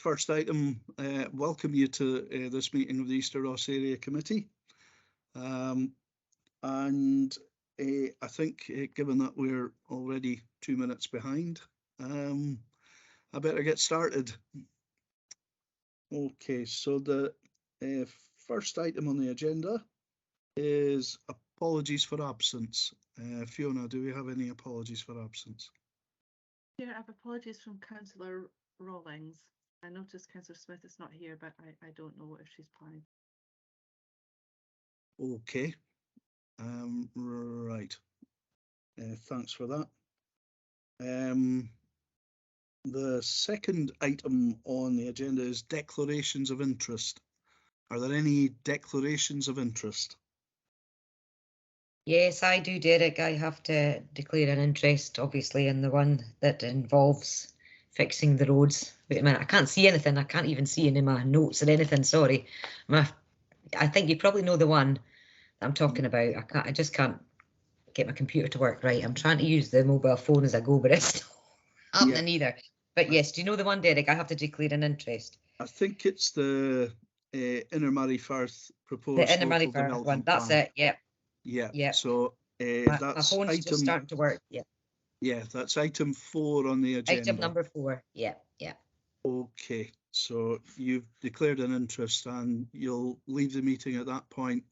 first item, welcome you to this meeting of the Easter Ross Area Committee. And I think, given that we're already 2 minutes behind, I better get started. Okay, so the first item on the agenda is apologies for absence. Fiona, do we have any apologies for absence? Yeah, I have apologies from Councillor Rawlings. I noticed Councillor Smith is not here, but I don't know if she's planning. Okay, right. Thanks for that. The second item on the agenda is declarations of interest. Are there any declarations of interest? Yes, I do, Derek. I have to declare an interest, obviously, in the one that involves fixing the roads. Wait a minute, I can't see anything. I can't even see any of my notes or anything. Sorry. I think you probably know the one that I'm talking about. I just can't get my computer to work right. I'm trying to use the mobile phone as I go, but it's not happening either. But yes, do you know the one, Derek? I have to declare an interest. I think it's the Inner Murray Firth proposed The Inner Murray local Firth development one. That's plan. it. Yeah. Yeah. Yeah. So My that's phone's item. just starting to work. Yeah. Yeah, that's item 4 on the agenda. Item number 4. Yeah. Yeah. Okay, so you've declared an interest, and you'll leave the meeting at that point,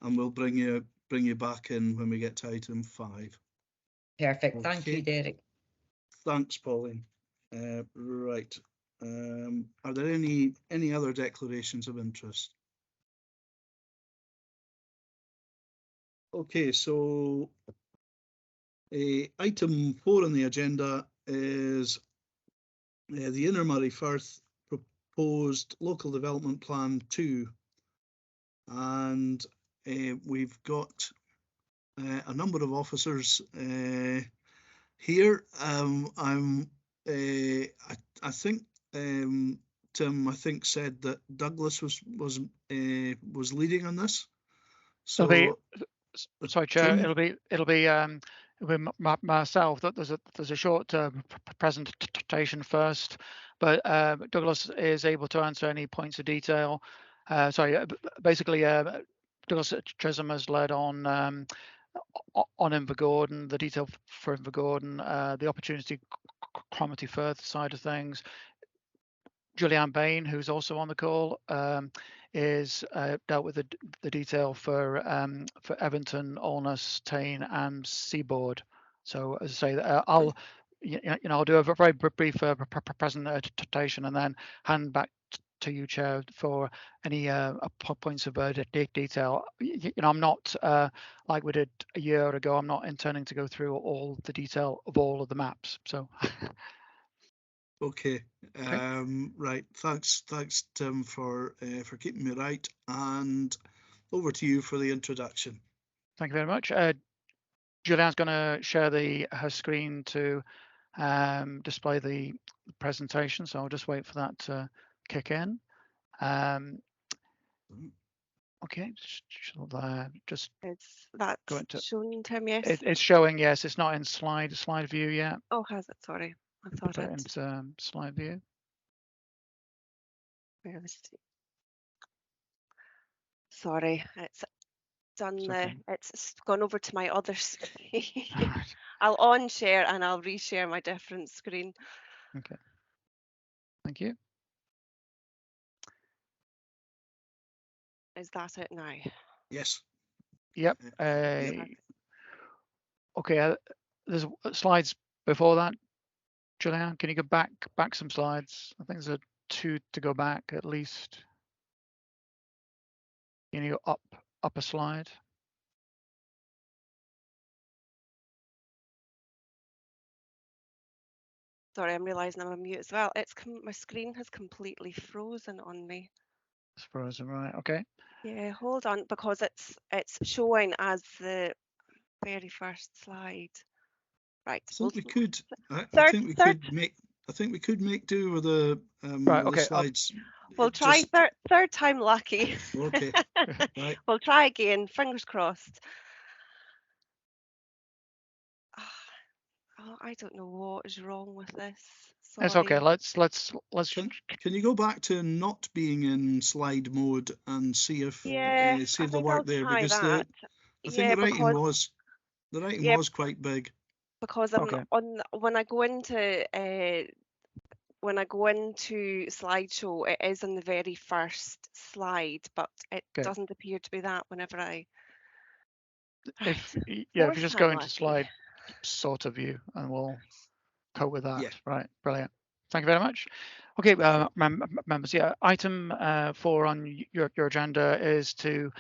and we'll bring you back in when we get to item 5. Perfect. Okay. Thank you, Derek. Thanks, Pauline. Right. Are there any other declarations of interest? Okay, so item 4 on the agenda is the Inner Murray Firth proposed local development plan 2, and we've got a number of officers here. I think Tim, I think, said that Douglas was leading on this. So, sorry, Chair. Tim? It'll be myself. That there's a short presentation first, but Douglas is able to answer any points of detail. Basically, Douglas Chisholm has led on Invergordon, the detail for Invergordon, the opportunity Cromarty Firth side of things. Julianne Bain, who's also on the call, is dealt with the detail for Everton, Alness, Tain, and Seaboard. So as I say, I'll do a very brief presentation and then hand back to you, Chair, for any points of detail. I'm not like we did a year ago. I'm not intending to go through all the detail of all of the maps. So. Okay. Right. Thanks, Tim, for keeping me right. And over to you for the introduction. Thank you very much. Julianne's going to share her screen to display the presentation, so I'll just wait for that to kick in. Okay, just that's shown, Tim. Yes, it's showing. Yes, it's not in slide view yet. Oh, has it? Sorry, I thought it into slide view. Where is it? Sorry, it's done. It's gone over to my other screen. I'll on-share and I'll reshare my different screen. Okay. Thank you. Is that it now? Yes. Yep. Okay. There's slides before that. Julianne, can you go back some slides? I think there's 2 to go back at least. Can you go up a slide? Sorry, I'm realising I'm on mute as well. My screen has completely frozen on me. It's frozen, right? Okay. Yeah, hold on, because it's showing as the very first slide. Right. I think we could. I think we could make do with the right. Okay. The slides. We'll try third time lucky. Okay. Right. We'll try again. Fingers crossed. Oh, I don't know what is wrong with this It's okay. Sorry. Let's. Can you go back to not being in slide mode and see if Yeah, see I if they think I'll work there, try because that. I think Yeah, the writing yeah, was quite big. because I'm Okay. when I go into slideshow, it is on the very first slide, but it Okay. doesn't appear to be that whenever I. If Right. yeah, if Fourth you just time go into lucky. slide sort of view, and we'll cope with that. Yeah. Right. Brilliant. Thank you very much. Okay, members. Yeah, item 4 on your agenda is to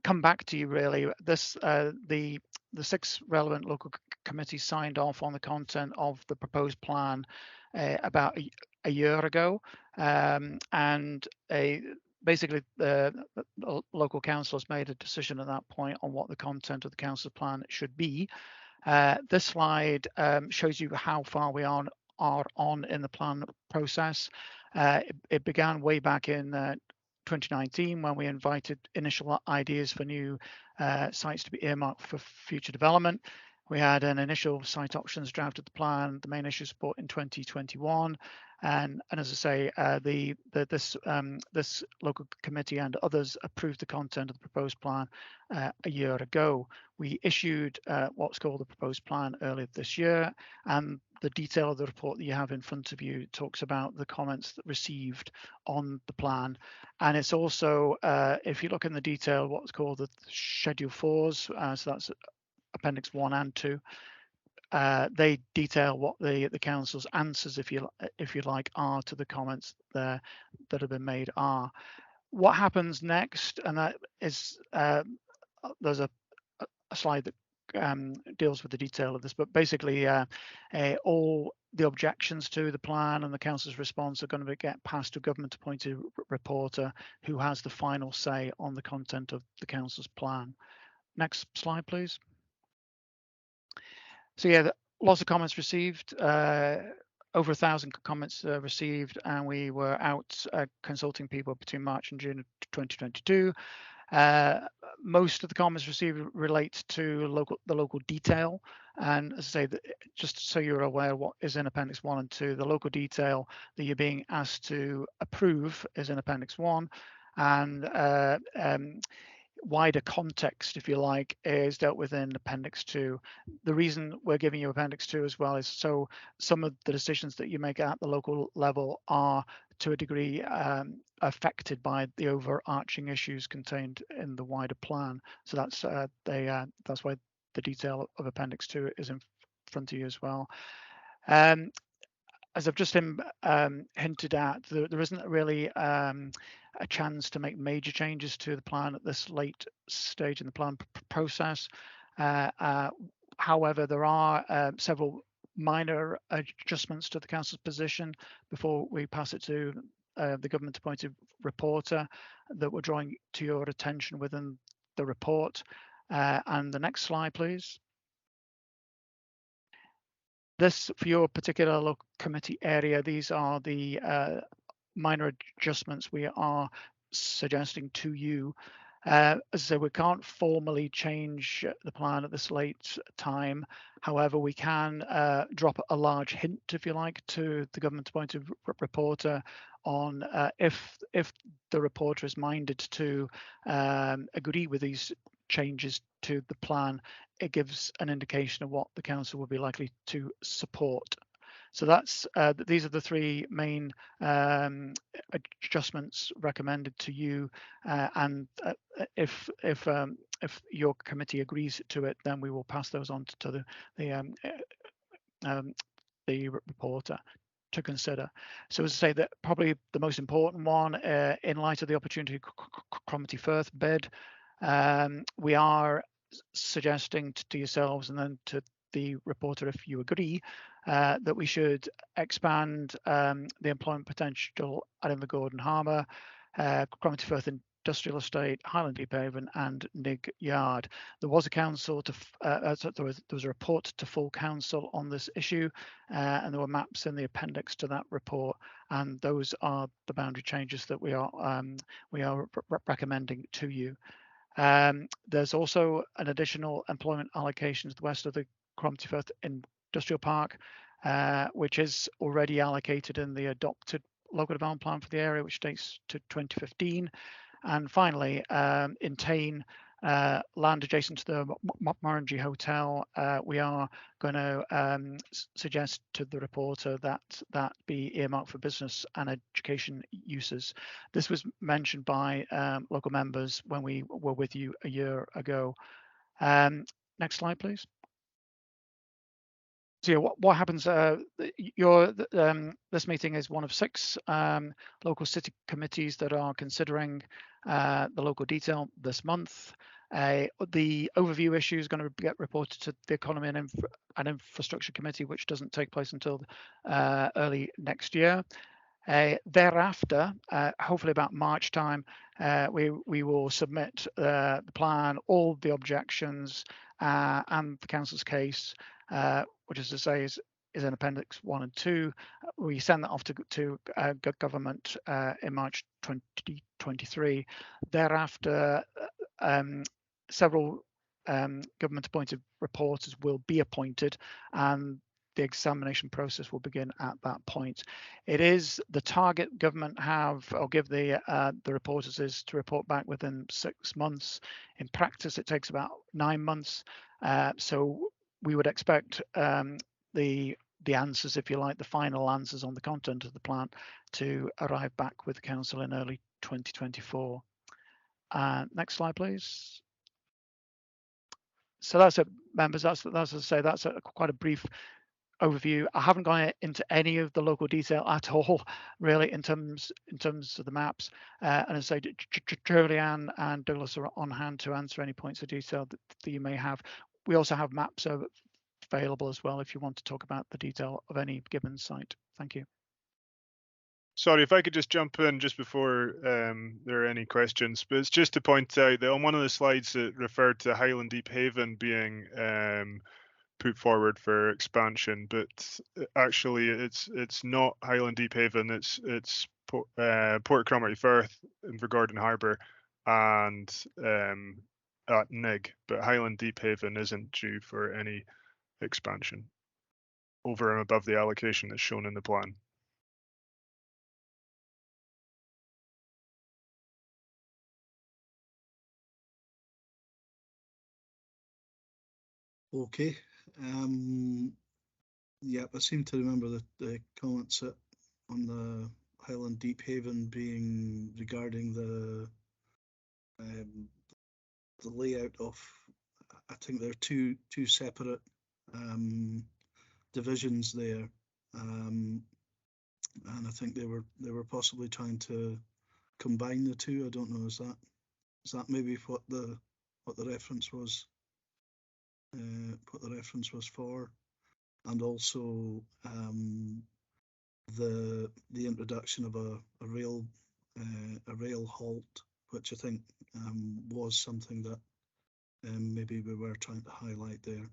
come back to you. Really, this the 6 relevant local committees signed off on the content of the proposed plan about a year ago, and basically the local council has made a decision at that point on what the content of the council plan should be. This slide shows you how far we are on in the plan process. It began way back in 2019 when we invited initial ideas for new sites to be earmarked for future development. We had an initial site options draft of the plan, the main issues report in 2021, and as I say, this local committee and others approved the content of the proposed plan a year ago. We issued what's called the proposed plan earlier this year, and the detail of the report that you have in front of you talks about the comments that received on the plan. And it's also, if you look in the detail, what's called the Schedule 4s, so that's Appendix 1 and 2, they detail what the council's answers, if you like, are to the comments there that have been made are. What happens next, and that is, there's a slide that deals with the detail of this, but basically all the objections to the plan and the council's response are going to get passed to a government appointed reporter who has the final say on the content of the council's plan. Next slide, please. So yeah, lots of comments received, over 1,000 comments received, and we were out consulting people between March and June of 2022. Most of the comments received relate to the local detail, and as I say, just so you're aware what is in Appendix 1 and 2, the local detail that you're being asked to approve is in Appendix 1, and wider context, if you like, is dealt with in Appendix 2. The reason we're giving you Appendix 2 as well is so some of the decisions that you make at the local level are to a degree affected by the overarching issues contained in the wider plan. So that's why the detail of Appendix 2 is in front of you as well. As I've just hinted at, there isn't really a chance to make major changes to the plan at this late stage in the plan process. However, there are several minor adjustments to the council's position before we pass it to the government appointed reporter that we're drawing to your attention within the report. And the next slide, please. This, for your particular local committee area, these are the minor adjustments we are suggesting to you. As I say, we can't formally change the plan at this late time. However, we can drop a large hint, if you like, to the government appointed reporter on if the reporter is minded to agree with these changes to the plan, it gives an indication of what the council will be likely to support. So that's these are the 3 main adjustments recommended to you, and if your committee agrees to it, then we will pass those on to the reporter to consider. So as I say, that probably the most important one, in light of the Opportunity Committee Firth bid, we are suggesting to yourselves and then to the reporter, if you agree, that we should expand the employment potential at Invergordon Harbour, Cromarty Firth Industrial Estate, Highland Deep Haven, and Nig Yard. There was a council to there was a report to full council on this issue, and there were maps in the appendix to that report, and those are the boundary changes that we are recommending to you. There's also an additional employment allocation to the west of the Cromarty Firth Industrial Park. which is already allocated in the adopted local development plan for the area, which dates to 2015. And finally, in Tain, land adjacent to the Morangi Hotel, we are going to suggest to the reporter that that be earmarked for business and education uses. This was mentioned by local members when we were with you a year ago. Next slide, please. So yeah, what happens? This meeting is one of 6 local city committees that are considering the local detail this month. The overview issue is going to get reported to the Economy and Infrastructure Committee, which doesn't take place until early next year. Thereafter, hopefully about March time, we will submit the plan, all the objections, and the council's case, which, as I say, is in Appendix 1 and 2. We send that off to government in March 2023. Thereafter, several government-appointed reporters will be appointed, and the examination process will begin at that point. It is the target government have or give the reporters is to report back within 6 months. In practice, it takes about 9 months. So we would expect the answers, if you like, the final answers on the content of the plan to arrive back with the council in early 2024. Next slide, please. So that's it, members. That's as I say, that's quite a brief overview. I haven't gone into any of the local detail at all, really, in terms of the maps. And as I say, Julianne and Douglas are on hand to answer any points of detail that you may have. We also have maps available as well if you want to talk about the detail of any given site. Thank you. Sorry, if I could just jump in just before there are any questions, but it's just to point out that on one of the slides it referred to Highland Deep Haven being put forward for expansion, but actually it's not Highland Deep Haven. It's Port Cromarty Firth in Vergordon Harbour and at Nig, but Highland Deep Haven isn't due for any expansion over and above the allocation that's shown in the plan. Okay. Yeah, I seem to remember the comments on the Highland Deep Haven being regarding the layout of, I think there are two separate divisions there, and I think they were possibly trying to combine the two. I don't know. Is that maybe what the reference was? What the reference was for, and also the introduction of a rail halt, which I think was something that maybe we were trying to highlight there.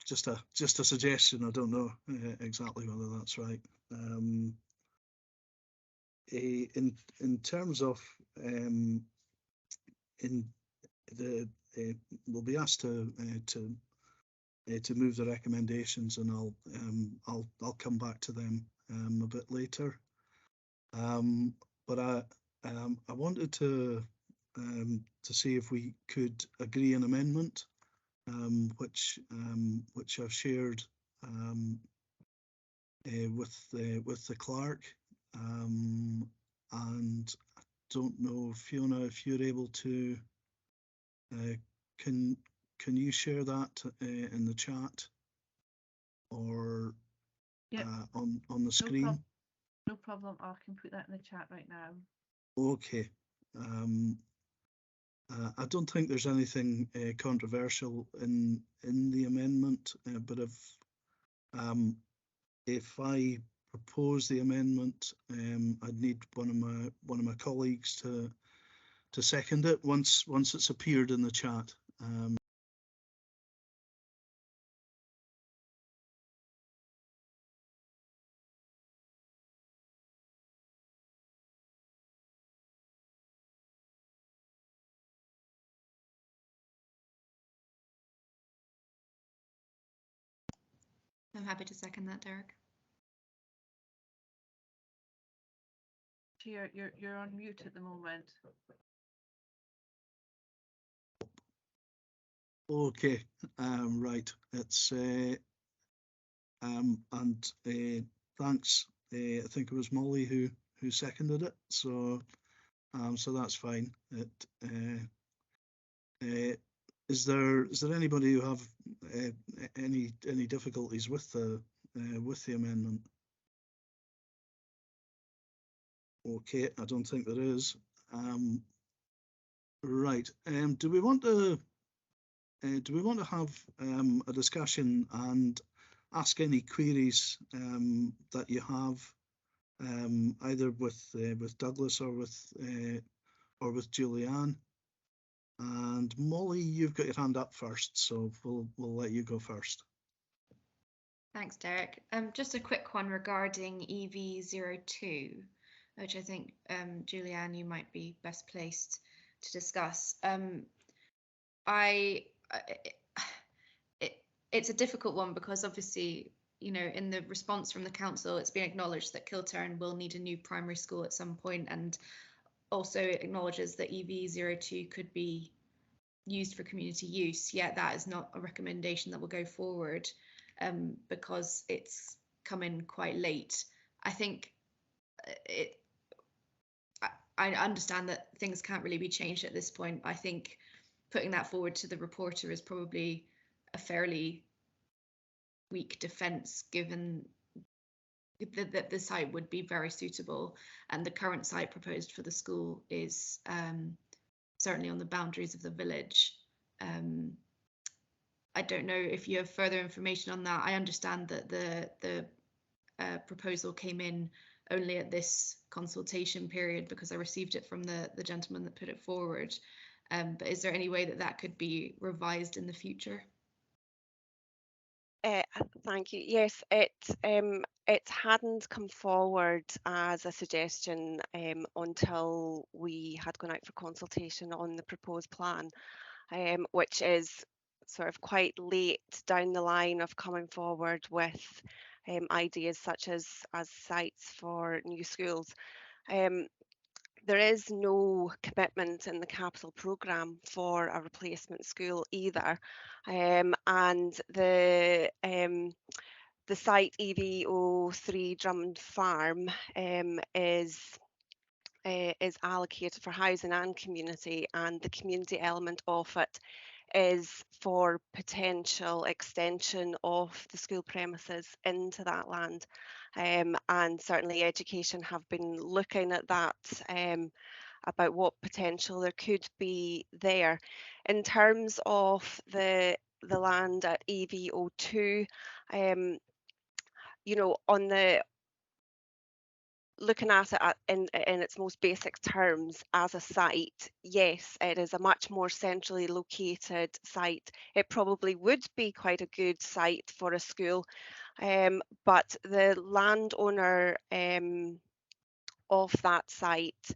Just a suggestion. I don't know exactly whether that's right. In terms of we'll be asked to move the recommendations, and I'll come back to them a bit later. But I wanted to see if we could agree an amendment, which I've shared with the clerk, and I don't know, Fiona, if you're able to. Can you share that in the chat or on the screen? No problem. I can put that in the chat right now. Okay. I don't think there's anything controversial in the amendment, but if I propose the amendment, I'd need one of my colleagues to second it once it's appeared in the chat. I'm happy to second that, Derek. You're on mute at the moment. Okay, right. It's and thanks. I think it was Molly who seconded it. So so that's fine. Is there anybody who have any difficulties with the amendment? Okay, I don't think there is. Right. Do we want to have a discussion and ask any queries that you have, either with Douglas or with Julianne? And Molly, you've got your hand up first, so we'll let you go first. Thanks, Derek. Just a quick one regarding EV02, which I think, Julianne, you might be best placed to discuss. It's a difficult one because obviously, you know, in the response from the council, it's been acknowledged that Kilturn will need a new primary school at some point, and also acknowledges that EV02 could be used for community use, yet that is not a recommendation that will go forward because it's come in quite late. I think I understand that things can't really be changed at this point. I think putting that forward to the reporter is probably a fairly weak defence, given that the site would be very suitable, and the current site proposed for the school is certainly on the boundaries of the village. I don't know if you have further information on that. I understand that the proposal came in only at this consultation period because I received it from the gentleman that put it forward. But is there any way that that could be revised in the future? Thank you. Yes, it hadn't come forward as a suggestion until we had gone out for consultation on the proposed plan, which is sort of quite late down the line of coming forward with ideas such as sites for new schools. There is no commitment in the capital programme for a replacement school either, and the site EV03 Drummond Farm is allocated for housing and community, and the community element of it is for potential extension of the school premises into that land. And certainly education have been looking at that about what potential there could be there. In terms of the land at EV02, you know, on the looking at it in its most basic terms as a site, yes, it is a much more centrally located site. It probably would be quite a good site for a school, but the landowner of that site,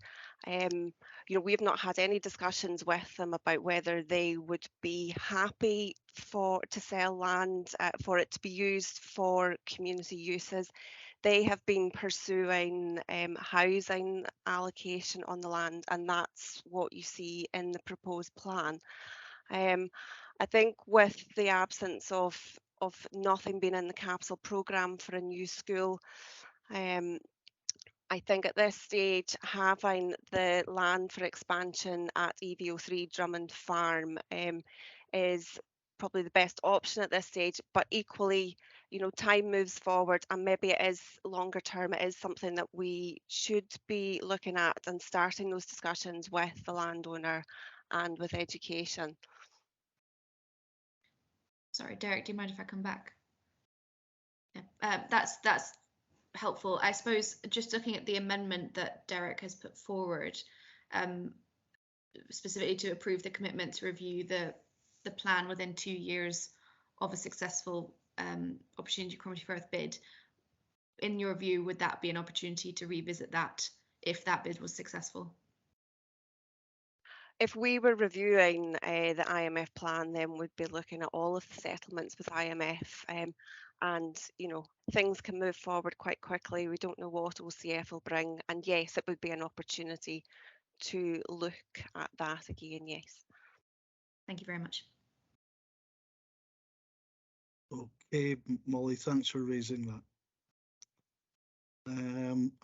you know, we've not had any discussions with them about whether they would be happy to sell land for it to be used for community uses. They have been pursuing housing allocation on the land, and that's what you see in the proposed plan. I think with the absence of nothing being in the capital programme for a new school, I think at this stage, having the land for expansion at EV03 Drummond Farm is probably the best option at this stage. But equally, you know, time moves forward, and maybe it is longer term. It is something that we should be looking at and starting those discussions with the landowner and with education. Sorry, Derek, do you mind if I come back? Yeah, that's helpful. I suppose just looking at the amendment that Derek has put forward, specifically to approve the commitment to review the plan within 2 years of a successful opportunity community first bid. In your view, would that be an opportunity to revisit that if that bid was successful? If we were reviewing the IMF plan, then we'd be looking at all of the settlements with IMF and things can move forward quite quickly. We don't know what OCF will bring, and yes, it would be an opportunity to look at that again. Yes. Thank you very much. Okay, Molly, thanks for raising that.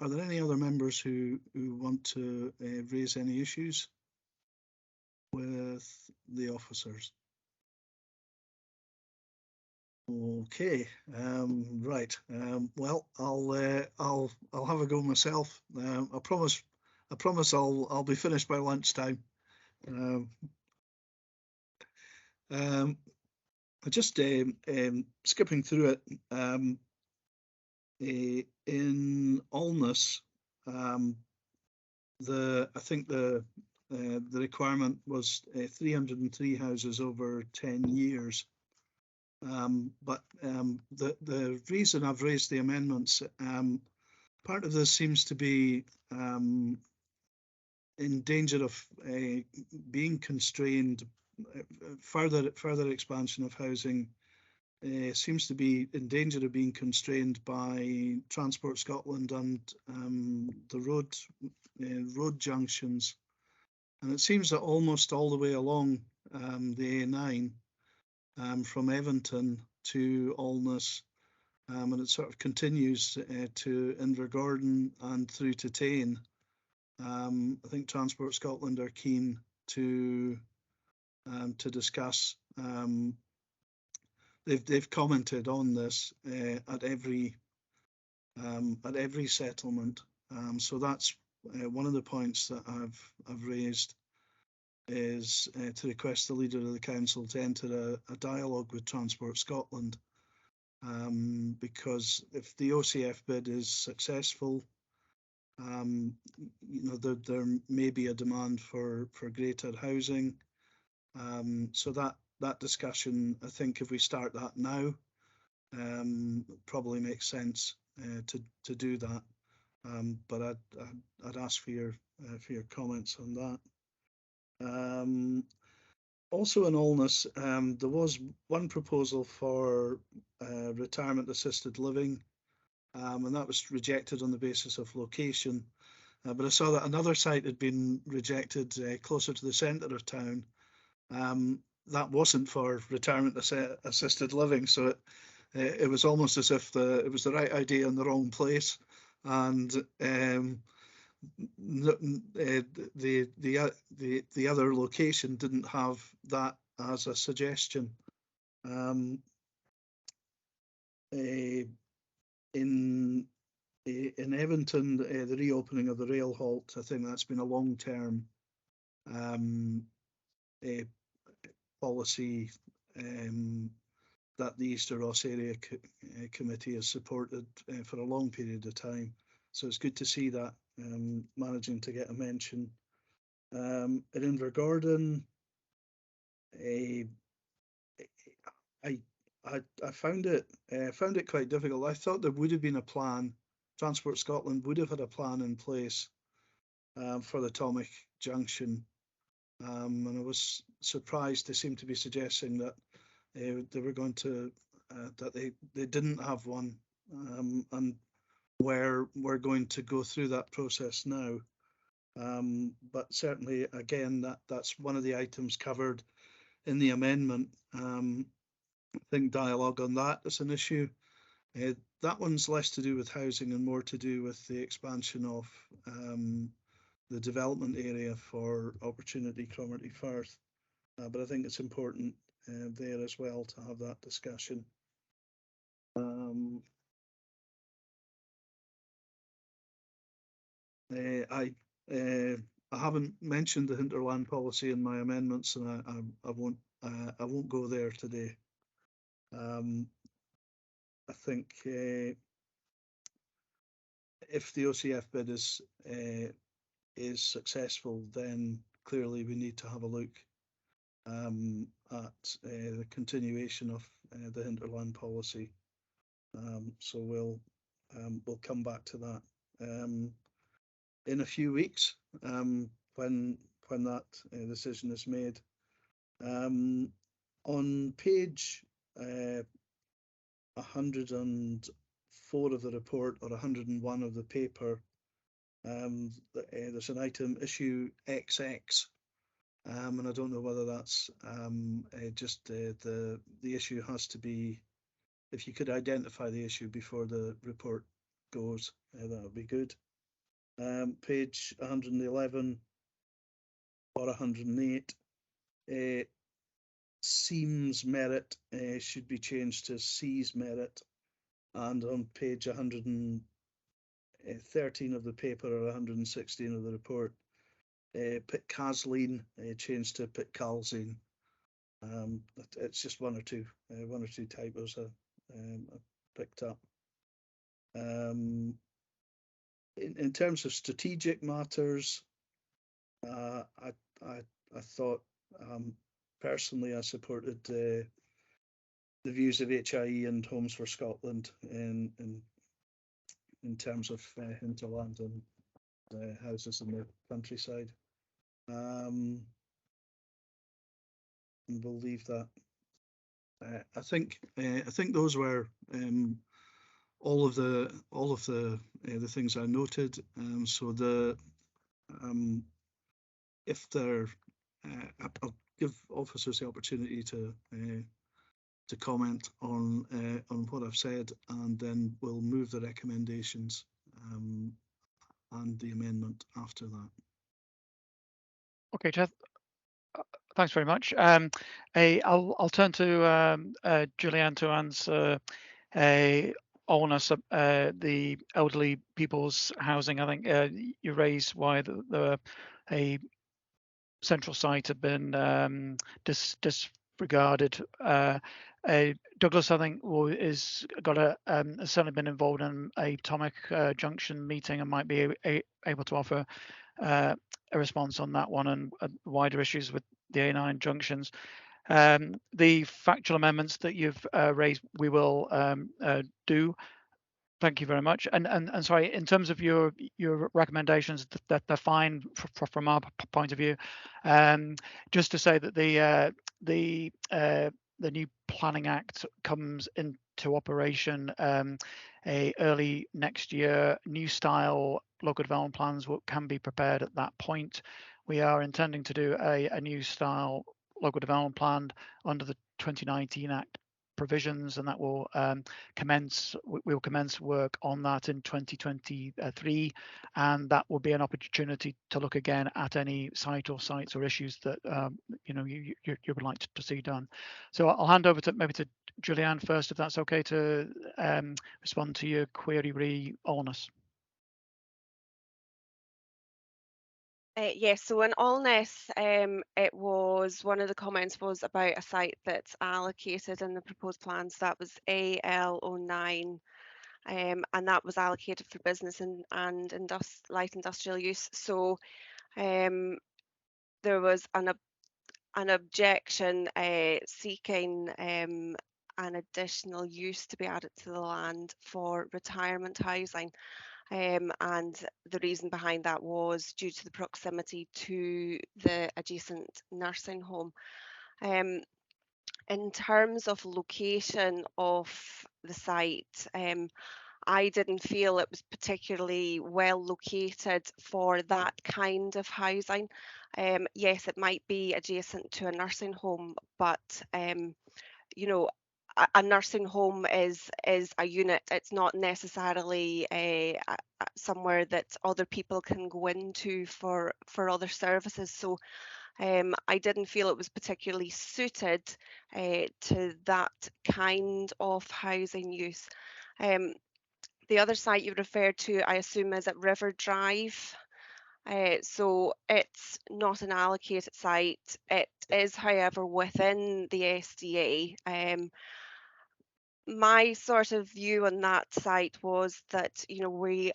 Are there any other members who want to raise any issues with the officers? Okay, right. Well, I'll have a go myself. I promise I'll be finished by lunchtime. I just skipping through it. In Alness, I think the requirement was 303 houses over 10 years. But the reason I've raised the amendments, part of this seems to be in danger of being constrained. Further expansion of housing seems to be in danger of being constrained by Transport Scotland and the road junctions. And it seems that almost all the way along the A9, from Eventon to Alness, and it sort of continues to Invergordon and through to Tain. I think Transport Scotland are keen to discuss. They've commented on this at every settlement. So that's one of the points that I've raised, is to request the leader of the council to enter a dialogue with Transport Scotland, because if the OCF bid is successful, there may be a demand for greater housing. So that discussion, I think, if we start that now, probably makes sense to do that. But I'd ask for your comments on that. Also in Alness, there was one proposal for retirement assisted living, and that was rejected on the basis of location. But I saw that another site had been rejected closer to the centre of town. That wasn't for retirement assisted living, so it was almost as if it was the right idea in the wrong place, and the other location didn't have that as a suggestion. In Eventon, the reopening of the rail halt, I think that's been a long-term policy that the Easter Ross Area Committee has supported for a long period of time. So it's good to see that managing to get a mention. In Invergordon, I found it quite difficult. I thought there would have been a plan. Transport Scotland would have had a plan in place for the Tomic Junction, and I was surprised they seemed to be suggesting that they were going to that they didn't have one, and we're going to go through that process now. But certainly, again, that's one of the items covered in the amendment. I think dialogue on that is an issue. That one's less to do with housing and more to do with the expansion of the development area for Opportunity Cromarty Firth. But I think it's important there as well to have that discussion. I haven't mentioned the hinterland policy in my amendments, and I won't go there today. I think if the OCF bid is successful, then clearly we need to have a look at the continuation of the hinterland policy. So we'll come back to that in a few weeks when that decision is made. On page 104 of the report or 101 of the paper, there's an item issue XX, and I don't know whether that's just the issue has to be, if you could identify the issue before the report goes, that would be good. Page 111 or 108, seems merit should be changed to sees merit, and on page 113 of the paper or 116 of the report, pitcaseline changed to pitcalzine. It's just one or two typos I picked up. In terms of strategic matters, I thought, personally, I supported the views of HIE and Homes for Scotland in terms of hinterland and houses in the countryside. And we'll leave that. I think those were all of the things I noted. So if they're, I'll give officers the opportunity to comment on what I've said, and then we'll move the recommendations and the amendment after that. Okay, Jeff. Thanks very much. I'll turn to Julianne to answer onus the elderly people's housing. I think you raised why a central site had been disregarded. Douglas, I think, is got has certainly been involved in a Atomic Junction meeting and might be able to offer a response on that one and wider issues with the A9 junctions. The factual amendments that you've raised, we will do. Thank you very much. And sorry, in terms of your recommendations, that they're fine from our point of view. Just to say that the new Planning Act comes into operation early next year. New style local development plans can be prepared at that point. We are intending to do a new style local development plan under the 2019 Act provisions, and that will we will commence work on that in 2023, and that will be an opportunity to look again at any site or sites or issues that you would like to see done. So I'll hand over to maybe to Julianne first, if that's okay, to respond to your query re Allness. Yes, so in Allness, it was, one of the comments was about a site that's allocated in the proposed plans. That was AL09, and that was allocated for business and light industrial use. So there was an objection seeking an additional use to be added to the land for retirement housing. And the reason behind that was due to the proximity to the adjacent nursing home. In terms of location of the site, I didn't feel it was particularly well located for that kind of housing. Yes, it might be adjacent to a nursing home, but a nursing home is a unit. It's not necessarily somewhere that other people can go into for other services. So I didn't feel it was particularly suited to that kind of housing use. The other site you referred to, I assume, is at River Drive. So it's not an allocated site. It is, however, within the SDA. My sort of view on that site was that we're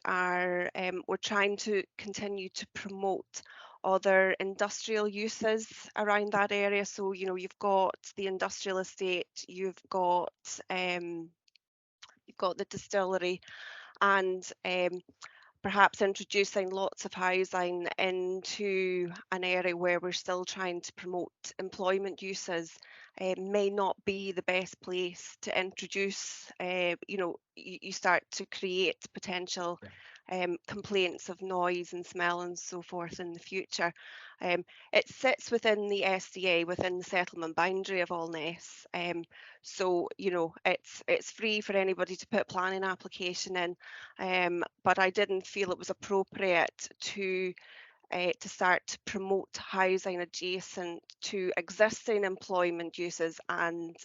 trying to continue to promote other industrial uses around that area. So you've got the industrial estate, you've got the distillery, and perhaps introducing lots of housing into an area where we're still trying to promote employment uses may not be the best place to introduce, you start to create potential complaints of noise and smell and so forth in the future. It sits within the SDA, within the settlement boundary of Allness. So, it's free for anybody to put planning application in, but I didn't feel it was appropriate to start to promote housing adjacent to existing employment uses and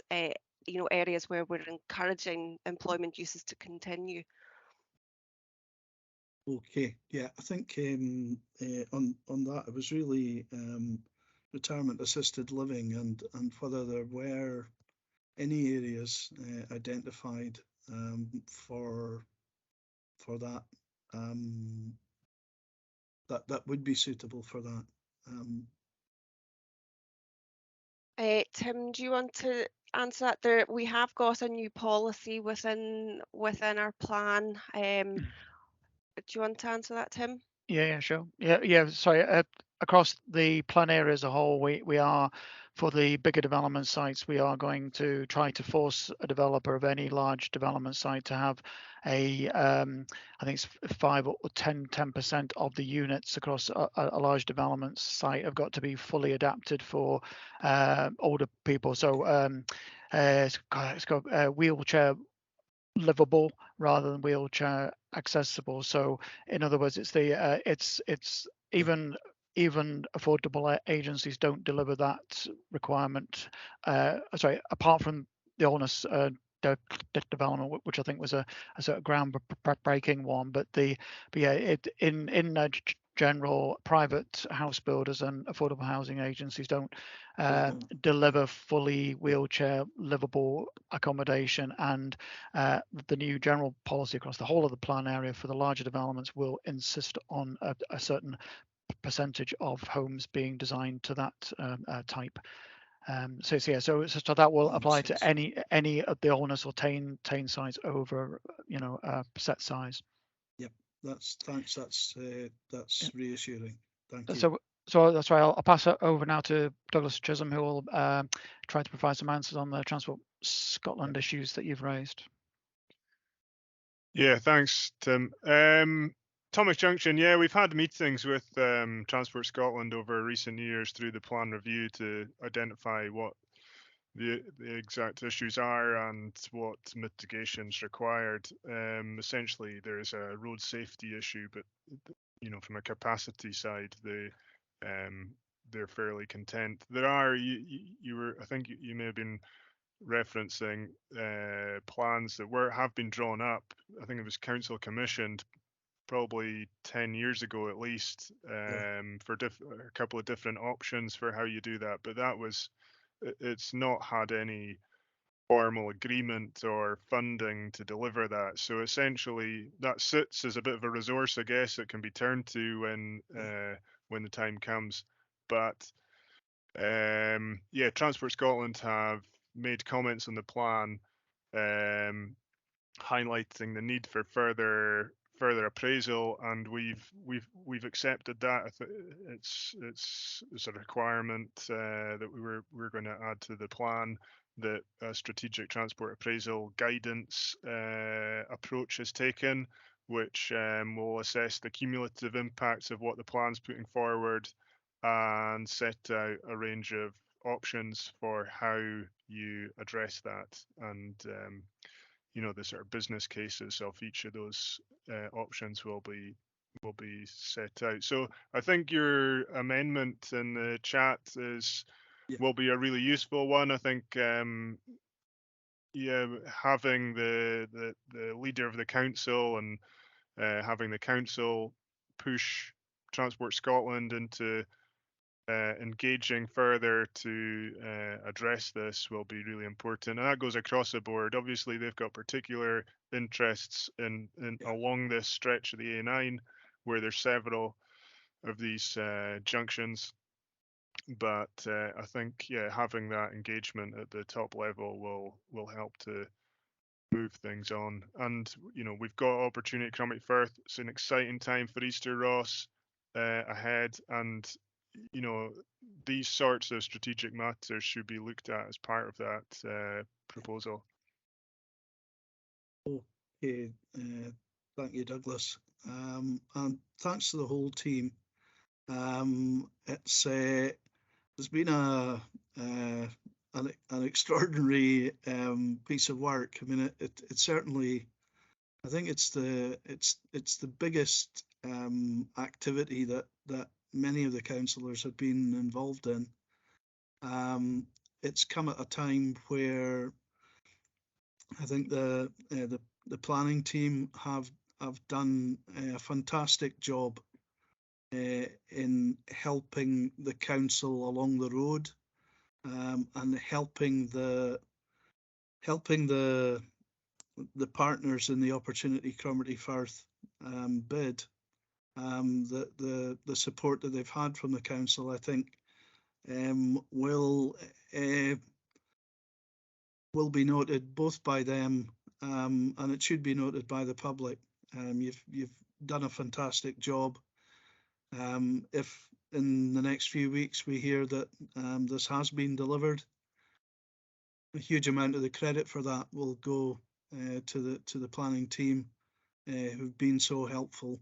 areas where we're encouraging employment uses to continue. Okay, yeah, I think on that it was really retirement assisted living and whether there were any areas identified for that that would be suitable for that. Tim, do you want to answer that? There, we have got a new policy within our plan. Do you want to answer that, Tim? Yeah, sure. Yeah. Sorry. Across the plan area as a whole, we are, for the bigger development sites, we are going to try to force a developer of any large development site to have a, I think it's 5 or 10% of the units across a large development site have got to be fully adapted for older people. So it's got wheelchair livable rather than wheelchair accessible. So in other words, it's the it's even affordable agencies don't deliver that requirement. Sorry, apart from the Allness development, which I think was a sort of groundbreaking one. But in general, private house builders and affordable housing agencies don't deliver fully wheelchair livable accommodation, and the new general policy across the whole of the plan area for the larger developments will insist on a certain percentage of homes being designed to that type. So that will apply to any of the Allness or Tain sites over a set size. Yep, thanks. That's reassuring. Thank you. So that's right. I'll pass it over now to Douglas Chisholm, who will try to provide some answers on the Transport Scotland issues that you've raised. Yeah, thanks, Tim. Thomas Junction, yeah, we've had meetings with Transport Scotland over recent years through the plan review to identify what the exact issues are and what mitigations required. Essentially, there is a road safety issue, but from a capacity side, they're fairly content. There are I think you may have been referencing plans that have been drawn up. I think it was council commissioned probably 10 years ago at least, for a couple of different options for how you do that, but it's not had any formal agreement or funding to deliver that. So essentially that sits as a bit of a resource, I guess, that can be turned to when the time comes. But Transport Scotland have made comments on the plan, highlighting the need for further appraisal, and we've accepted that. It's a requirement that we're going to add to the plan, that a strategic transport appraisal guidance approach is taken, which will assess the cumulative impacts of what the plan's putting forward and set out a range of options for how you address that, and the sort of business cases of each of those options will be set out. So I think your amendment in the chat will be a really useful one. I think having the leader of the council and having the council push Transport Scotland into engaging further to address this will be really important, and that goes across the board. Obviously, they've got particular interests in along this stretch of the A9, where there's several of these junctions. But I think having that engagement at the top level will help to move things on. And we've got Opportunity Economic Firth. It's an exciting time for Easter Ross ahead, and you know, these sorts of strategic matters should be looked at as part of that proposal. Okay, thank you, Douglas, and thanks to the whole team. It's been an extraordinary piece of work. I mean, it certainly, I think it's the biggest activity that many of the councillors have been involved in. It's come at a time where I think the planning team have done a fantastic job in helping the council along the road, and helping the partners in the Opportunity Cromarty Firth bid. The support that they've had from the council, I think, will be noted both by them, and it should be noted by the public. You've done a fantastic job. If in the next few weeks we hear that this has been delivered, a huge amount of the credit for that will go to the planning team, who've been so helpful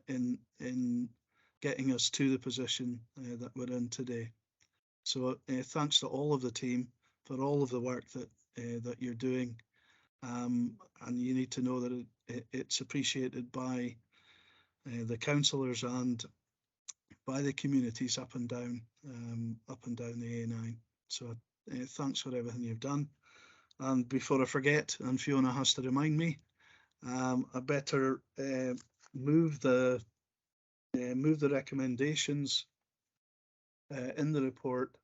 in getting us to the position that we're in today. So thanks to all of the team for all of the work that you're doing, and you need to know that it's appreciated by the councillors and by the communities up and down the A9. So thanks for everything you've done. And before I forget, and Fiona has to remind me, I better move the recommendations in the report,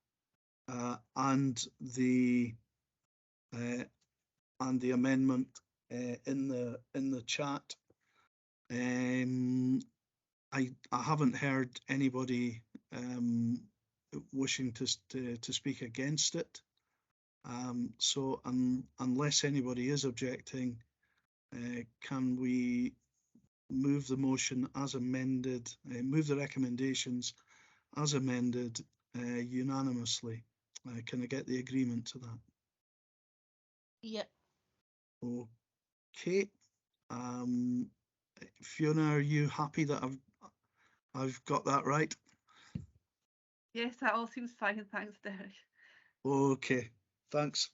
and the amendment in the chat. I haven't heard anybody wishing to speak against it. So unless anybody is objecting, can we move the motion as amended, move the recommendations as amended unanimously? Can I get the agreement to that? Yep. Okay. Fiona, are you happy that I've got that right? Yes, that all seems fine. Thanks, Derek. Okay, thanks.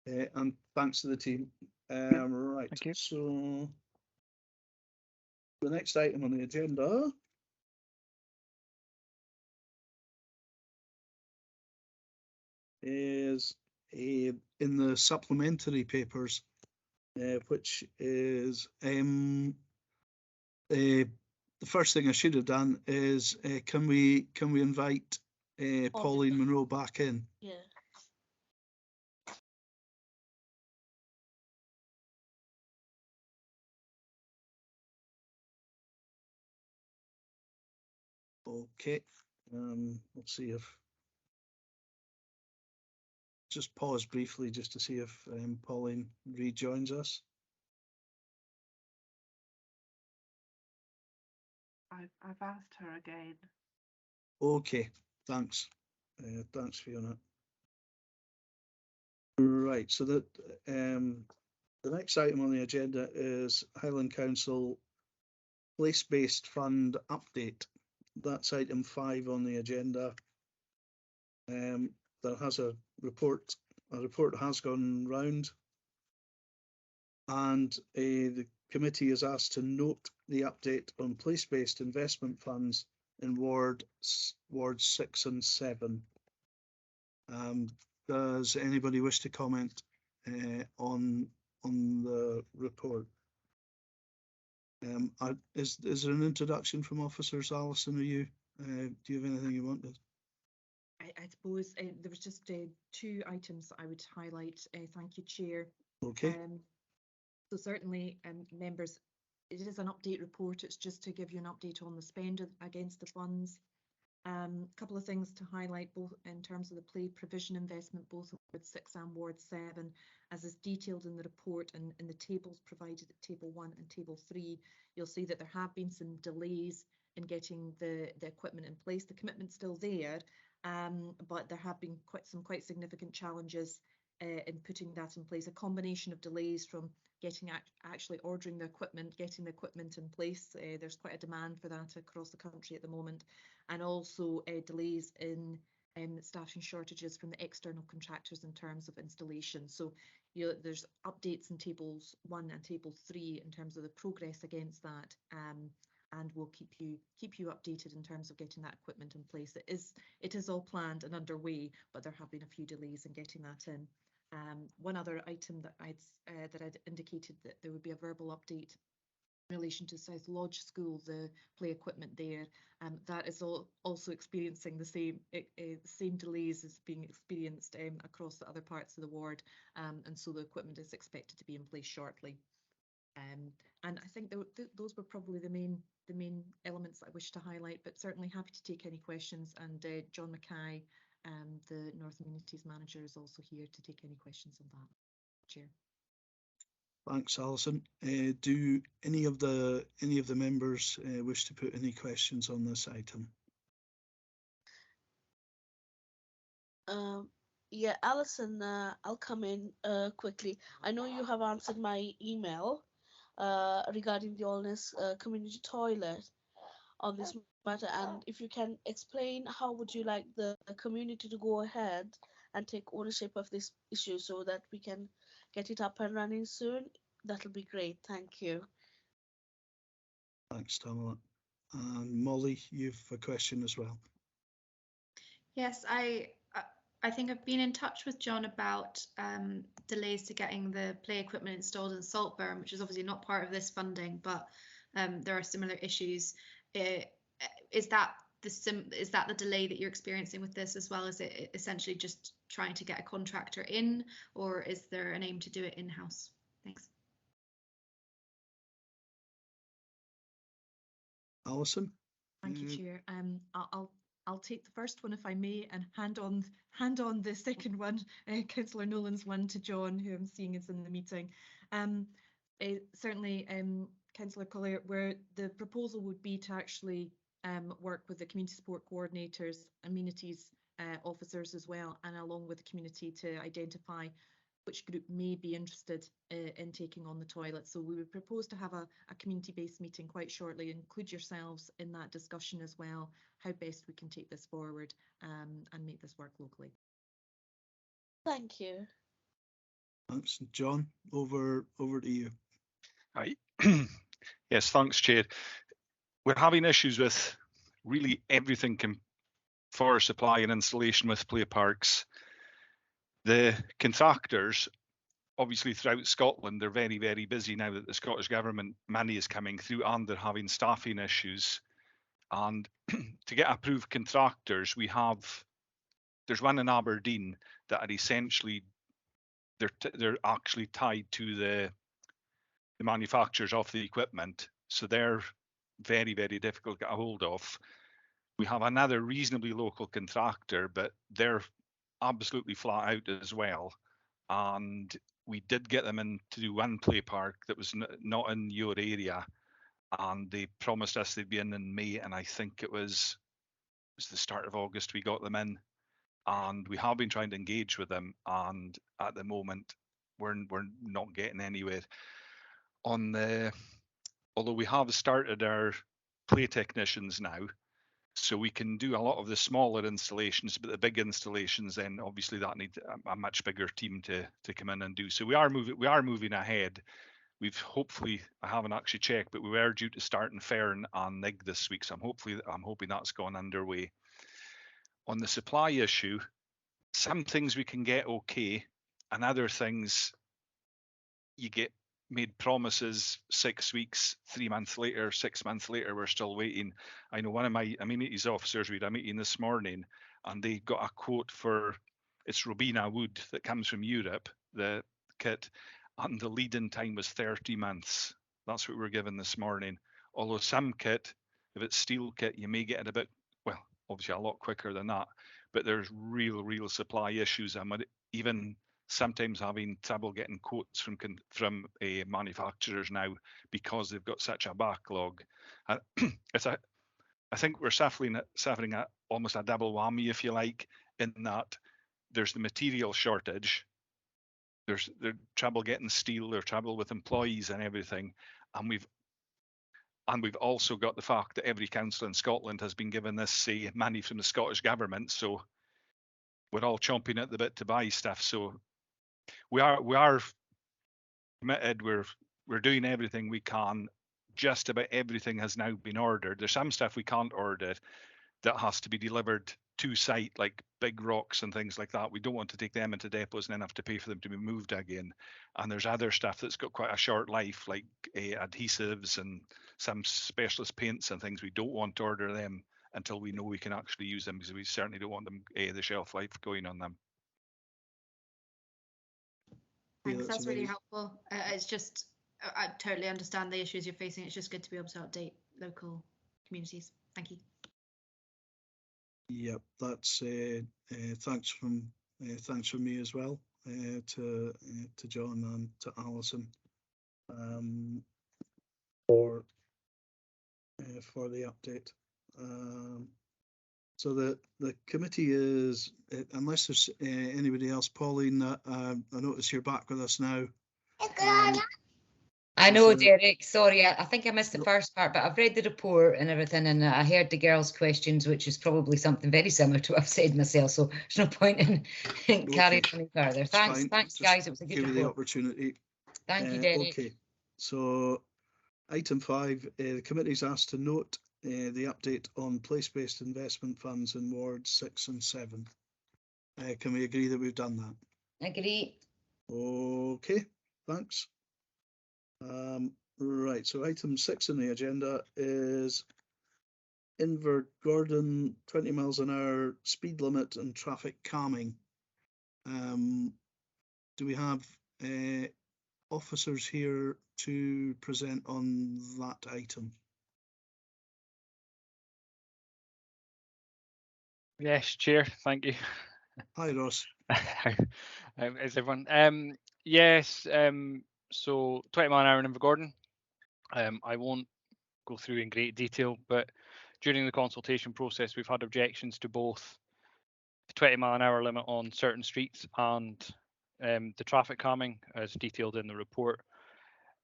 And thanks to the team. Right, Thank you. so the next item on the agenda is in the supplementary papers, which is the first thing I should have done is can we invite Pauline Monroe back in? Yeah. Okay, let's see if, just pause briefly just to see if Pauline rejoins us. I've asked her again. Okay, thanks. Thanks, Fiona. Right, so that the next item on the agenda is Highland Council place-based fund update. That's item 5 on the agenda. There has a report has gone round, and the committee is asked to note the update on place-based investment funds in wards 6 and 7. Does anybody wish to comment on the report? Is there an introduction from officers? Alison, do you have anything you want to? I suppose there was just 2 items that I would highlight. Thank you, Chair. Okay. So certainly, members, it is an update report. It's just to give you an update on the spend against the funds. A couple of things to highlight, both in terms of the play provision investment, both Ward 6 and Ward 7, as is detailed in the report and in the tables provided at Table 1 and Table 3. You'll see that there have been some delays in getting the equipment in place. The commitment's still there, but there have been quite significant challenges in putting that in place. A combination of delays from actually ordering the equipment, getting the equipment in place. There's quite a demand for that across the country at the moment, and also delays in staffing shortages from the external contractors in terms of installation. So there's updates in tables 1 and table 3 in terms of the progress against that, and we'll keep you updated in terms of getting that equipment in place. It is all planned and underway, but there have been a few delays in getting that in. One other item that I'd indicated that there would be a verbal update in relation to South Lodge School, the play equipment there, that is also experiencing the same delays as being experienced across the other parts of the ward, and so the equipment is expected to be in place shortly. And I think those were probably the main elements that I wish to highlight, but certainly happy to take any questions. And John Mackay, the North Amenities Manager, is also here to take any questions on that. Chair. Thanks, Alison. Do any of the members wish to put any questions on this item? Yeah, Alison, I'll come in quickly. I know you have answered my email regarding the Allness community toilet on this matter, and if you can explain how would you like the community to go ahead and take ownership of this issue so that we can get it up and running soon, that'll be great. Thank you. Thanks, Tamala. And Molly, you've a question as well. Yes, I think I've been in touch with John about delays to getting the play equipment installed in Saltburn, which is obviously not part of this funding, but there are similar issues. Is that the delay that you're experiencing with this, as well as it essentially just trying to get a contractor in, or is there an aim to do it in-house? Thanks. Alison? Thank you, Chair. I'll take the first one if I may, and hand on the second one, Councillor Nolan's one, to John, who I'm seeing is in the meeting. Certainly, Councillor Collier, where the proposal would be to actually work with the community support coordinators, amenities officers as well, and along with the community to identify which group may be interested in taking on the toilet. So we would propose to have a community-based meeting quite shortly, include yourselves in that discussion as well, how best we can take this forward and make this work locally. Thank you. Thanks. John, over to you. Hi. Yes, thanks, Chair. We're having issues with really everything for supply and installation with play parks. The contractors, obviously throughout Scotland, they're very, very busy now that the Scottish Government money is coming through, and they're having staffing issues. And to get approved contractors, there's one in Aberdeen that are essentially, they're actually tied to the manufacturers of the equipment. So they're very, very difficult to get a hold of. We have another reasonably local contractor, but they're absolutely flat out as well. And we did get them in to do one play park that was not in your area, and they promised us they'd be in May, and I think it was the start of August we got them in, and we have been trying to engage with them, and at the moment we're not getting anywhere on although we have started our play technicians now, so we can do a lot of the smaller installations, but the big installations, then obviously that needs a much bigger team to come in and do. So we are moving ahead. We've hopefully, I haven't actually checked, but we were due to start in Fern and Nig this week, so I'm hoping that's gone underway. On the supply issue, some things we can get okay, and other things you get made promises 6 weeks, 3 months later, 6 months later, we're still waiting. I know one of my amenities officers, we had a meeting this morning, and they got a quote for, it's Robina wood that comes from Europe, the kit, and the lead-in time was 30 months. That's what we were given this morning. Although some kit, if it's steel kit, you may get it a bit, well, obviously a lot quicker than that. But there's real supply issues, and even sometimes having trouble getting quotes from manufacturers now because they've got such a backlog. I think we're suffering at almost a double whammy, if you like, in that there's the material shortage, there's trouble getting steel, there's trouble with employees and everything, and we've also got the fact that every council in Scotland has been given this money from the Scottish government, so we're all chomping at the bit to buy stuff. So we are committed. We're doing everything we can. Just about everything has now been ordered. There's some stuff we can't order that has to be delivered to site, like big rocks and things like that. We don't want to take them into depots and then have to pay for them to be moved again. And there's other stuff that's got quite a short life, like adhesives and some specialist paints and things. We don't want to order them until we know we can actually use them, because we certainly don't want them the shelf life going on them. Thanks, that's really helpful. It's just, I totally understand the issues you're facing. It's just good to be able to update local communities. Thank you. Yep, that's thanks from me as well to John and to Alison for the update. So the committee is, unless there's anybody else, Pauline, I notice you're back with us now. I know, Derek, sorry, I think I missed the first part, but I've read the report and everything, and I heard the girls' questions, which is probably something very similar to what I've said myself, so there's no point in carrying any further. Thanks, guys, it was a good report. Give you the opportunity. Thank you, Derek. Okay, so item 5, the committee's asked to note the update on place-based investment funds in wards 6 and 7. Can we agree that we've done that? Agree. Okay, thanks. Right, so item 6 on the agenda is Invergordon 20 miles an hour speed limit and traffic calming. Do we have officers here to present on that item? Yes, Chair, thank you. Hi, Ross. How's everyone? Yes, so 20 mile an hour in Invergordon. I won't go through in great detail, but during the consultation process, we've had objections to both the 20 mile an hour limit on certain streets and the traffic calming, as detailed in the report.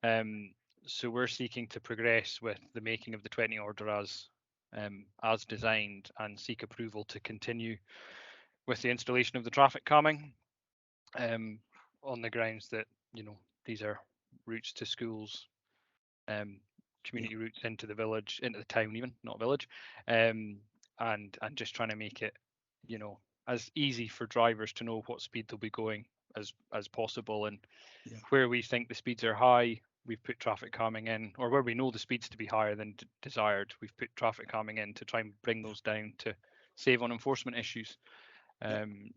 So we're seeking to progress with the making of the 20 order as designed, and seek approval to continue with the installation of the traffic calming on the grounds that, you know, these are routes to schools, community routes into the village, into the town even, not village, and just trying to make it, you know, as easy for drivers to know what speed they'll be going as possible. And where we think the speeds are high, we've put traffic calming in, or where we know the speeds to be higher than desired, we've put traffic calming in to try and bring those down to save on enforcement issues.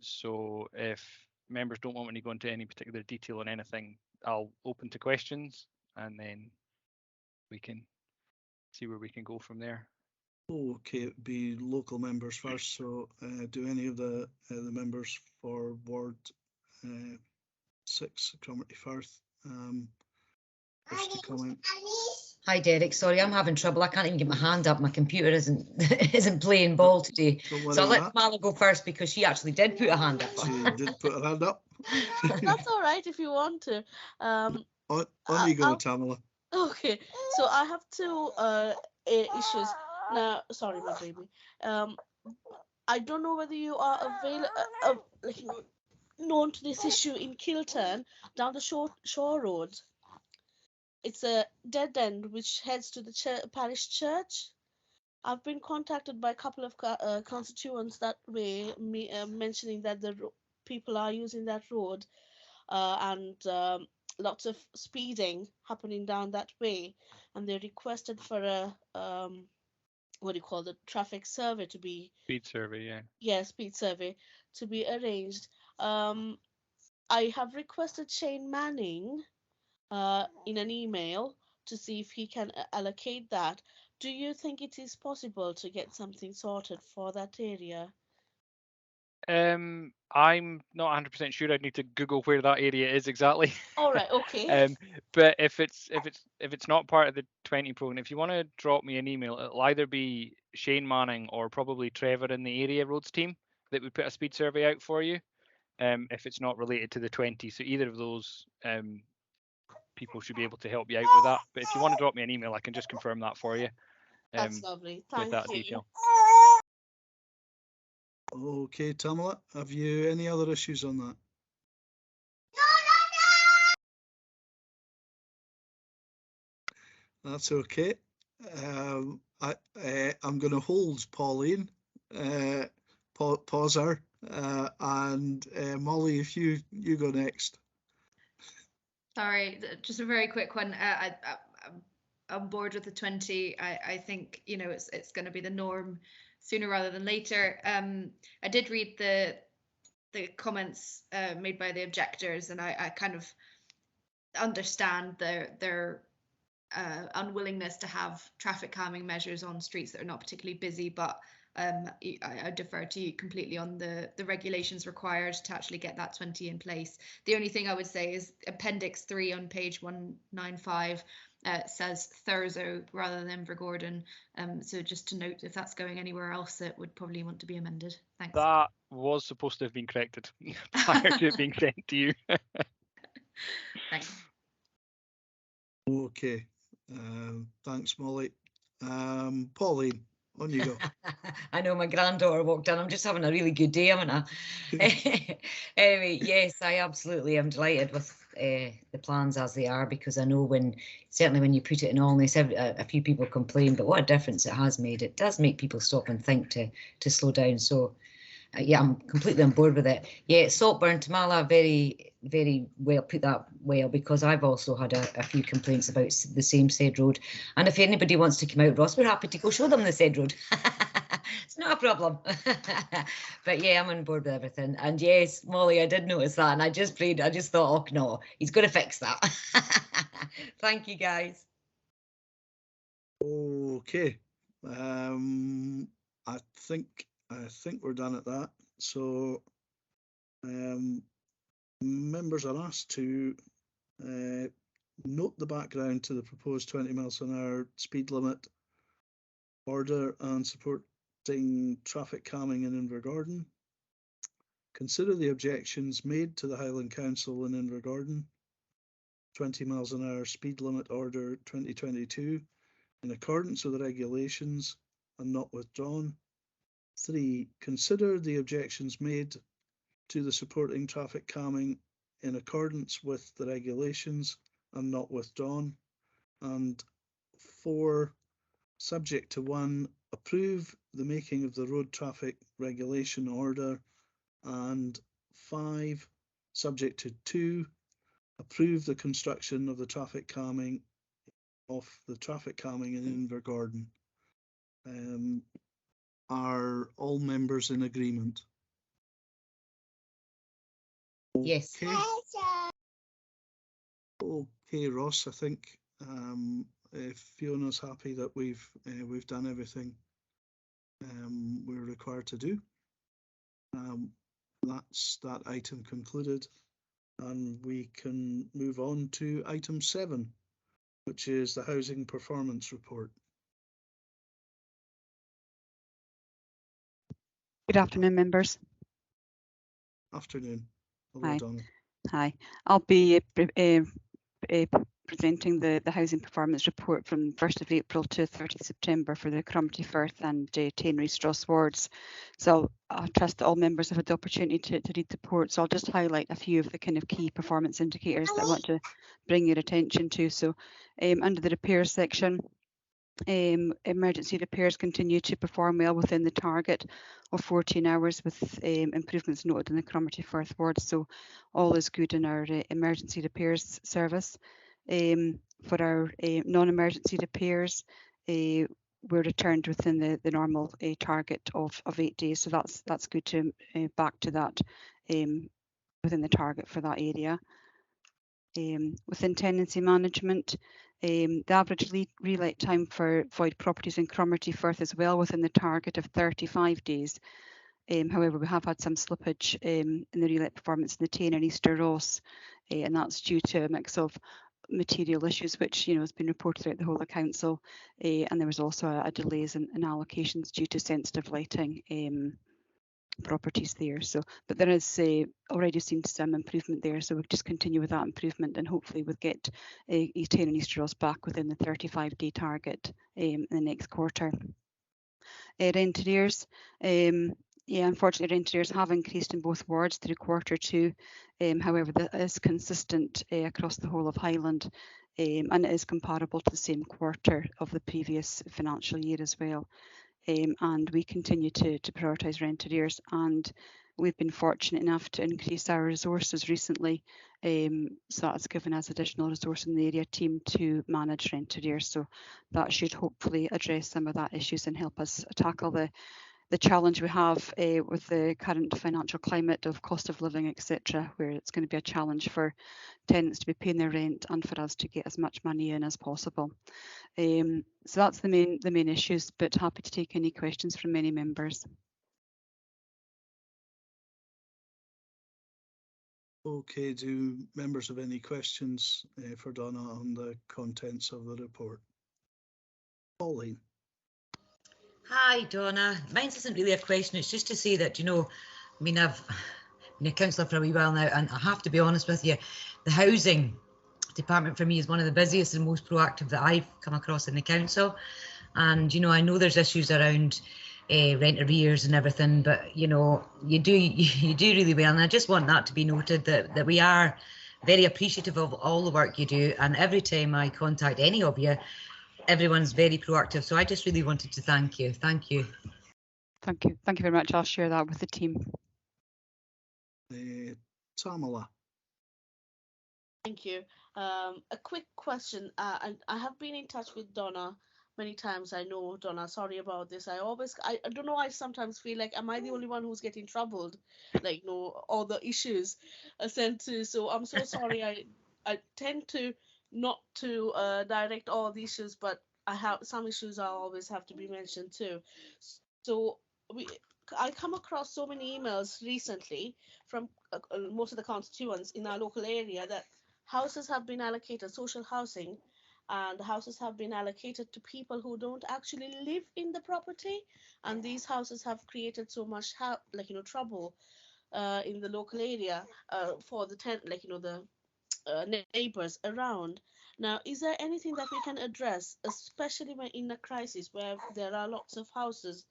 So if members don't want me to go into any particular detail on anything, I'll open to questions, and then we can see where we can go from there. Okay, it'd be local members first. So do any of the members for Ward 6, Cromarty Firth, wish to comment? Hi, Derek. Sorry, I'm having trouble. I can't even get my hand up. My computer isn't playing ball today. So I'll let Mala go first, because she actually did put a hand up. She did put her hand up. That's all right if you want to. On you go, Tamala. Okay, so I have 2 issues. Now, sorry, my baby. I don't know whether you are known to this issue in Kilturn, down the Shore Road. It's a dead end which heads to the parish church. I've been contacted by a couple of constituents that way, mentioning that the people are using that road, and lots of speeding happening down that way, and they requested for a what do you call the traffic survey to be speed survey, speed survey to be arranged. I have requested Shane Manning in an email to see if he can allocate that do you think it is possible to get something sorted for that area? I'm not 100% sure. I'd need to Google where that area is exactly. All right, okay. But if it's not part of the 20 program, if you want to drop me an email, it'll either be Shane Manning or probably Trevor in the area roads team that would put a speed survey out for you. If it's not related to the 20, so either of those people should be able to help you out with that. But if you want to drop me an email, I can just confirm that for you. That's lovely. Thank with that you. detail. Okay, Tamala, have you any other issues on that? That's okay. I'm going to hold Pauline, pause her, and Molly, if you go next. Sorry, just a very quick one. I'm on board with the 20. I think, you know, it's going to be the norm sooner rather than later. I did read the comments made by the objectors, and I kind of understand their unwillingness to have traffic calming measures on streets that are not particularly busy, but I defer to you completely on the regulations required to actually get that 20 in place. The only thing I would say is Appendix 3 on page 195 says Thurso rather than Invergordon. So just to note, if that's going anywhere else, it would probably want to be amended. Thanks. That was supposed to have been corrected prior to it being sent to you. Thanks. Okay, thanks, Molly. Pauline, on you go. I know my granddaughter walked in. I'm just having a really good day, haven't I? Anyway, yes, I absolutely am delighted with the plans as they are, because I know certainly when you put it in Allness, a few people complain, but what a difference it has made. It does make people stop and think to slow down. So yeah, I'm completely on board with it. Yeah, Saltburn, Tamala, very, very well put that well, because I've also had a few complaints about the same said road. And if anybody wants to come out, Ross, we're happy to go show them the said road. It's not a problem. But yeah, I'm on board with everything. And yes, Molly, I did notice that, and I just thought, oh no, he's going to fix that. Thank you, guys. Okay, I think we're done at that. So members are asked to note the background to the proposed 20 miles an hour speed limit order and supporting traffic calming in Invergordon. Consider the objections made to the Highland Council in Invergordon 20 miles an hour speed limit order 2022 in accordance with the regulations and not withdrawn. 3. Consider the objections made to the supporting traffic calming in accordance with the regulations and not withdrawn. And 4. Subject to 1. Approve the making of the road traffic regulation order. And 5. Subject to 2. Approve the construction of the traffic calming in Invergordon. Are all members in agreement? Yes. Okay, Ross, I think if Fiona's happy that we've done everything we're required to do, that's that item concluded, and we can move on to item 7, which is the housing performance report. Good afternoon, members. Afternoon. Hello, Hi. Donna. Hi. I'll be presenting the housing performance report from 1st of April to 30th September for the Cromarty Firth and Tainry Strass wards. So I trust that all members have had the opportunity to read the report. So I'll just highlight a few of the kind of key performance indicators that I want to bring your attention to. So under the repairs section, emergency repairs continue to perform well within the target of 14 hours, with improvements noted in the Cromarty Firth ward. So all is good in our emergency repairs service. For our non-emergency repairs, we're returned within the normal target of 8 days. So that's good to back to that within the target for that area. Within tenancy management, The average relet time for void properties in Cromarty Firth is well within the target of 35 days. However, we have had some slippage in the relet performance in the Tane and Easter Ross, and that's due to a mix of material issues, which has been reported throughout the whole of council, and there was also a delays in allocations due to sensitive lighting properties there. So, but there is already seen some improvement there, so we'll just continue with that improvement, and hopefully we'll get Tane and Easter Ross back within the 35-day target in the next quarter. Rent arrears. Yeah, unfortunately, rent arrears have increased in both wards through quarter 2. However, that is consistent across the whole of Highland, and it is comparable to the same quarter of the previous financial year as well. And we continue to prioritise rent arrears, and we've been fortunate enough to increase our resources recently, so that's given us additional resource in the area team to manage rent arrears. So that should hopefully address some of that issues and help us tackle the challenge we have with the current financial climate of cost of living, etc., where it's going to be a challenge for tenants to be paying their rent and for us to get as much money in as possible. So that's the main issues, but happy to take any questions from any members. Okay, do members have any questions for Donna on the contents of the report? Pauline. Hi, Donna. Mine isn't really a question. It's just to say that, I mean, I've been a councillor for a wee while now, and I have to be honest with you, the housing department for me is one of the busiest and most proactive that I've come across in the council. And, I know there's issues around rent arrears and everything, but, you do really well. And I just want that to be noted, that we are very appreciative of all the work you do. And every time I contact any of you, everyone's very proactive. So I just really wanted to thank you. Thank you. Thank you. Thank you very much. I'll share that with the team. Tamala. Thank you. A quick question. I have been in touch with Donna many times. I know, Donna, sorry about this. I don't know, I sometimes feel like, am I the only one who's getting troubled? Like, all the issues are sent to. So I'm so sorry. I tend to not to direct all the issues, but I have some issues I always have to be mentioned too. So I come across so many emails recently from most of the constituents in our local area that houses have been allocated, social housing, and houses have been allocated to people who don't actually live in the property, and these houses have created so much trouble in the local area for the the neighbors around. Now, is there anything that we can address, especially when in a crisis where there are lots of houses,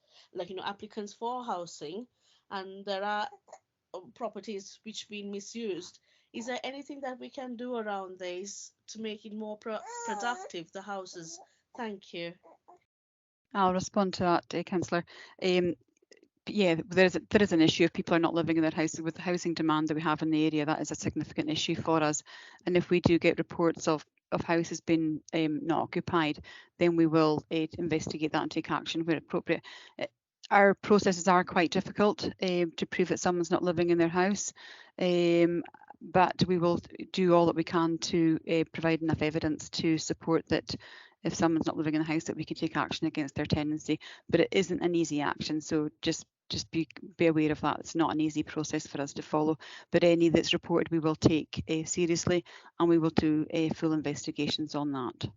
applicants for housing, and there are properties which been misused? Is there anything that we can do around this to make it more productive, the houses? Thank you. I'll respond to that, Councillor. Yeah, there is an issue if people are not living in their houses. With the housing demand that we have in the area, that is a significant issue for us. And if we do get reports of houses being not occupied, then we will investigate that and take action where appropriate. Our processes are quite difficult to prove that someone's not living in their house, but we will do all that we can to provide enough evidence to support that if someone's not living in the house, that we can take action against their tenancy. But it isn't an easy action, so just be aware of that. It's not an easy process for us to follow, but any that's reported we will take seriously, and we will do full investigations on that.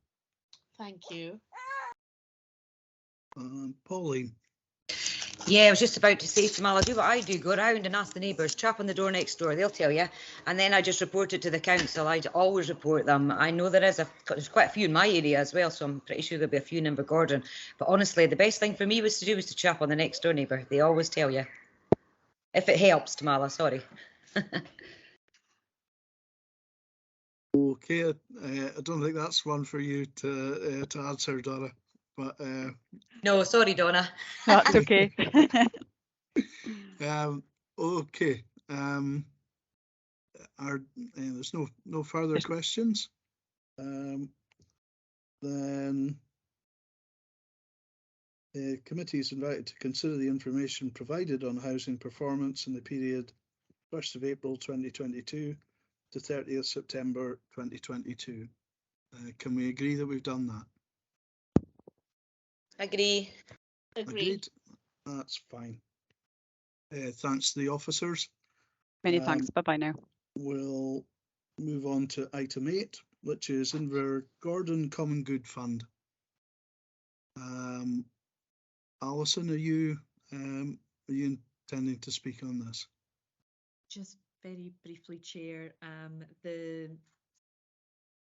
Thank you. Pauline. Yeah, I was just about to say to Mal, I do what I do, go around and ask the neighbours, tap on the door next door, they'll tell you, and then I just report it to the council. I always report them. I know there's quite a few in my area as well, so I'm pretty sure there'll be a few in Invergordon. But honestly, the best thing for me was to tap on the next door neighbour. They always tell you. If it helps, Tamala, sorry. Okay, I don't think that's one for you to answer, Donna. But no, sorry, Donna. That's okay. Okay. There's no further questions. Then the committee is invited to consider the information provided on housing performance in the period 1st of April 2022 to 30th September 2022. Can we agree that we've done that? Agree. Agreed. That's fine. Thanks to the officers. Many thanks. Bye-bye now. We'll move on to item 8, which is Invergordon Common Good Fund. Alison, are you intending to speak on this? Just very briefly, Chair, the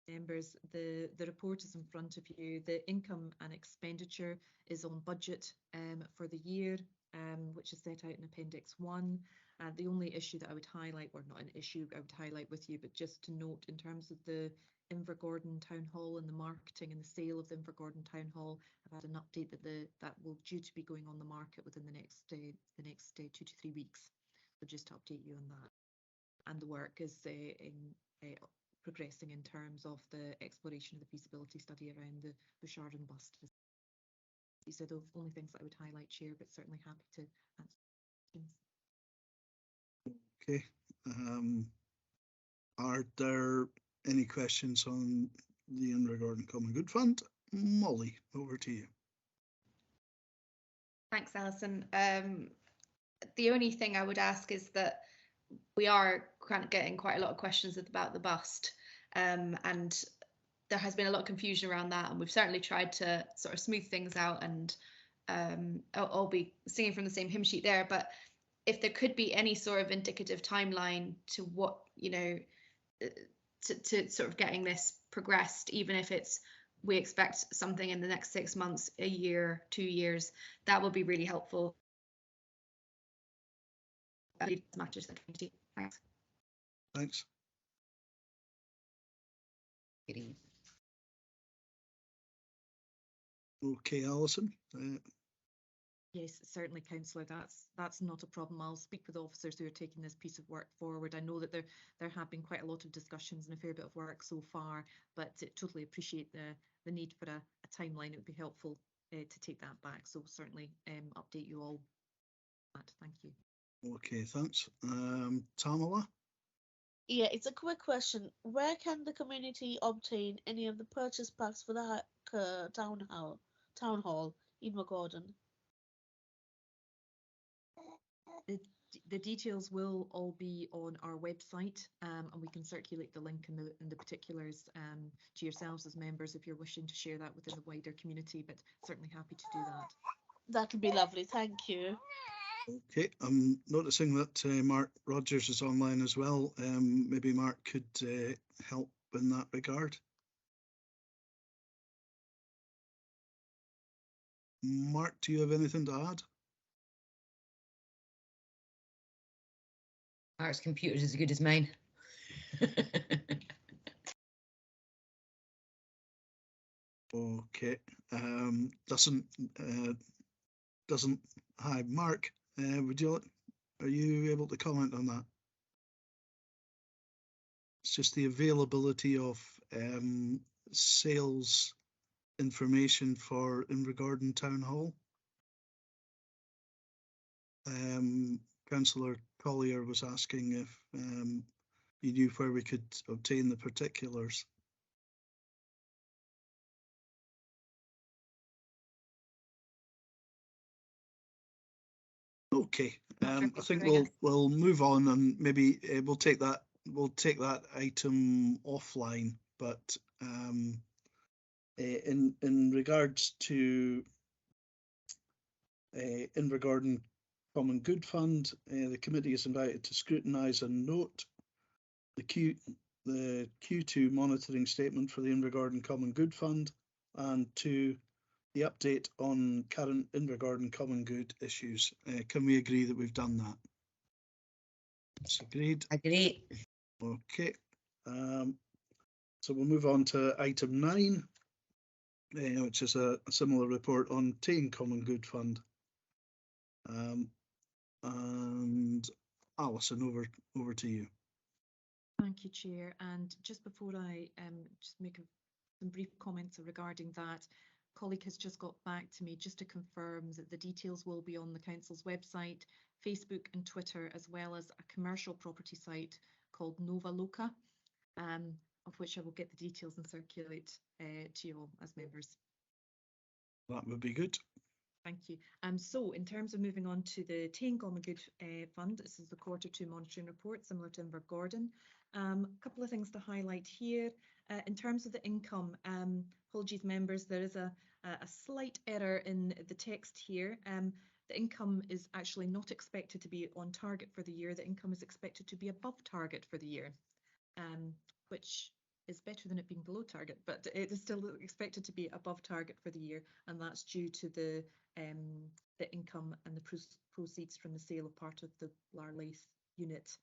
members, the report is in front of you. The income and expenditure is on budget for the year, which is set out in Appendix 1. The only issue that I would highlight, or not an issue I would highlight with you, but just to note in terms of the Invergordon Town Hall and the marketing and the sale of the Invergordon Town Hall, I've had an update that will due to be going on the market within the next 2 to 3 weeks. So just to update you on that. And the work is progressing in terms of the exploration of the feasibility study around the Bouchard and Bust. These are the only things that I would highlight, Chair, but certainly happy to answer questions. Okay. Are there any questions on the Invergordon Common Good Fund? Molly, over to you. Thanks, Alison. The only thing I would ask is that we are getting quite a lot of questions about the bust, and there has been a lot of confusion around that, and we've certainly tried to sort of smooth things out and all be singing from the same hymn sheet there. But if there could be any sort of indicative timeline to what, you know, to sort of getting this progressed, even if it's we expect something in the next 6 months, a year, 2 years, that would be really helpful. Matters. Thanks. Thanks. Okay, Alison. Yes, certainly, Councillor. That's not a problem. I'll speak with the officers who are taking this piece of work forward. I know that there have been quite a lot of discussions and a fair bit of work so far, but totally appreciate the need for a timeline. It would be helpful to take that back. So certainly update you all. Thank you. Okay, thanks. Tamala? Yeah, it's a quick question. Where can the community obtain any of the purchase packs for the town hall in Invergordon? The details will all be on our website, and we can circulate the link and the particulars to yourselves as members if you're wishing to share that within the wider community, but certainly happy to do that. That would be lovely. Thank you. Okay, I'm noticing that Mark Rogers is online as well. Maybe Mark could help in that regard. Mark, do you have anything to add? Mark's computer is as good as mine. Okay. Hi, Mark. Are you able to comment on that? It's just the availability of sales information for Invergordon Town Hall. Councillor Collier was asking if you knew where we could obtain the particulars. Okay, I think we'll move on, and maybe we'll take that item offline. But in regards to Invergordon Common Good Fund, the committee is invited to scrutinise and note the Q2 monitoring statement for the Invergordon Common Good Fund, and to the update on current Invergordon Common Good issues. Can we agree that we've done that? It's agreed. Agree. Okay. So we'll move on to item 9, which is a similar report on Tane Common Good Fund. And Alison, over to you. Thank you, Chair. And just before I just make some brief comments regarding that, colleague has just got back to me just to confirm that the details will be on the council's website, Facebook and Twitter, as well as a commercial property site called Nova Loca. of which I will get the details and circulate to you all as members. That would be good. Thank you. So in terms of moving on to the Tain Common Good Fund, this is the Q2 monitoring report, similar to Invergordon. A couple of things to highlight here. In terms of the income, apologies members, there is a slight error in the text here. The income is actually not expected to be on target for the year. The income is expected to be above target for the year, which is better than it being below target, but it is still expected to be above target for the year, and that's due to the income and the proceeds from the sale of part of the Larlaith unit,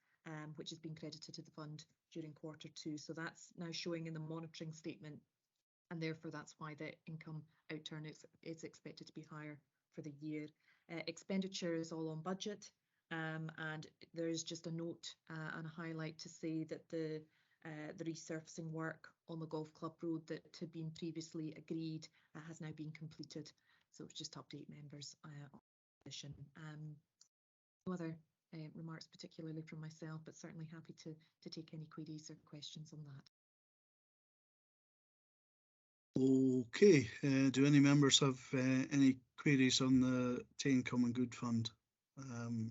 which has been credited to the fund during Q2. So that's now showing in the monitoring statement, and therefore that's why the income outturn is expected to be higher for the year. Expenditure is all on budget, and there is just a note and a highlight to say that the resurfacing work on the golf club road that had been previously agreed has now been completed. So just to update members on position. No other remarks particularly from myself, but certainly happy to take any queries or questions on that. Okay, do any members have any queries on the Tain Common Good Fund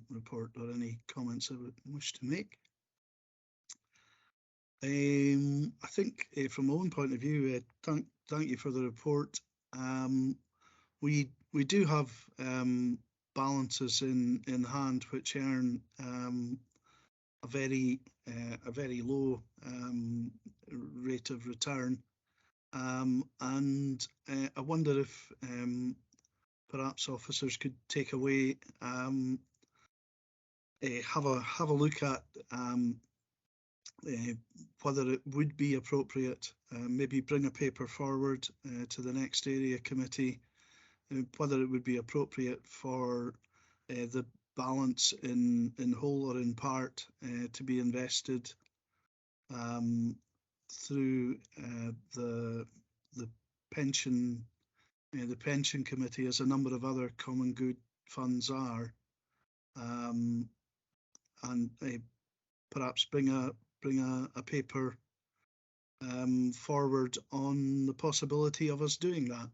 report, or any comments they would wish to make? I think from my own point of view, thank you for the report. We do have balances in hand which earn a very low rate of return, and I wonder if perhaps officers could take away, have a look at whether it would be appropriate, maybe bring a paper forward to the next area committee, whether it would be appropriate for the balance in whole or in part to be invested through the pension committee, as a number of other common good funds are, and perhaps bring a paper forward on the possibility of us doing that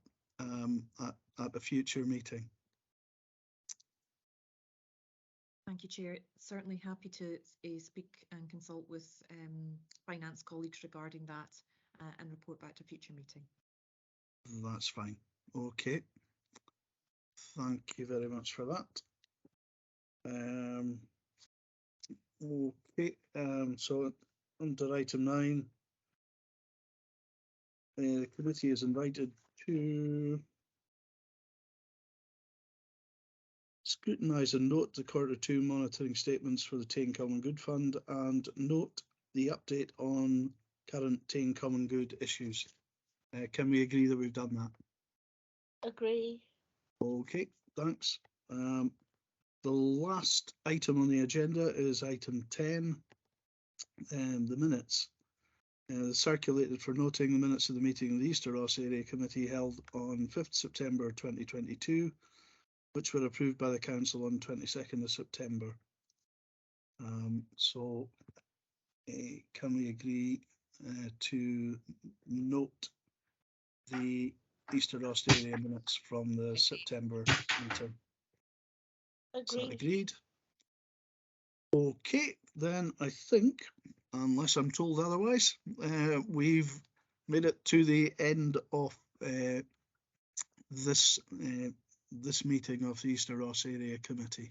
at a future meeting. Thank you, Chair. Certainly happy to speak and consult with finance colleagues regarding that and report back to a future meeting. That's fine. Okay. Thank you very much for that. Okay, so under item 9, the committee is invited to scrutinise and note the Q2 monitoring statements for the Tain Common Good Fund, and note the update on current Tain Common Good issues. Can we agree that we've done that? Agree. Okay, thanks. The last item on the agenda is item 10, the minutes. Circulated for noting the minutes of the meeting of the Easter Ross Area Committee held on 5th September 2022, which were approved by the Council on 22nd of September. So can we agree to note the Easter Ross Area minutes from the September meeting? Agreed. Agreed. Okay, then I think, unless I'm told otherwise, we've made it to the end of this meeting of the Easter Ross Area Committee.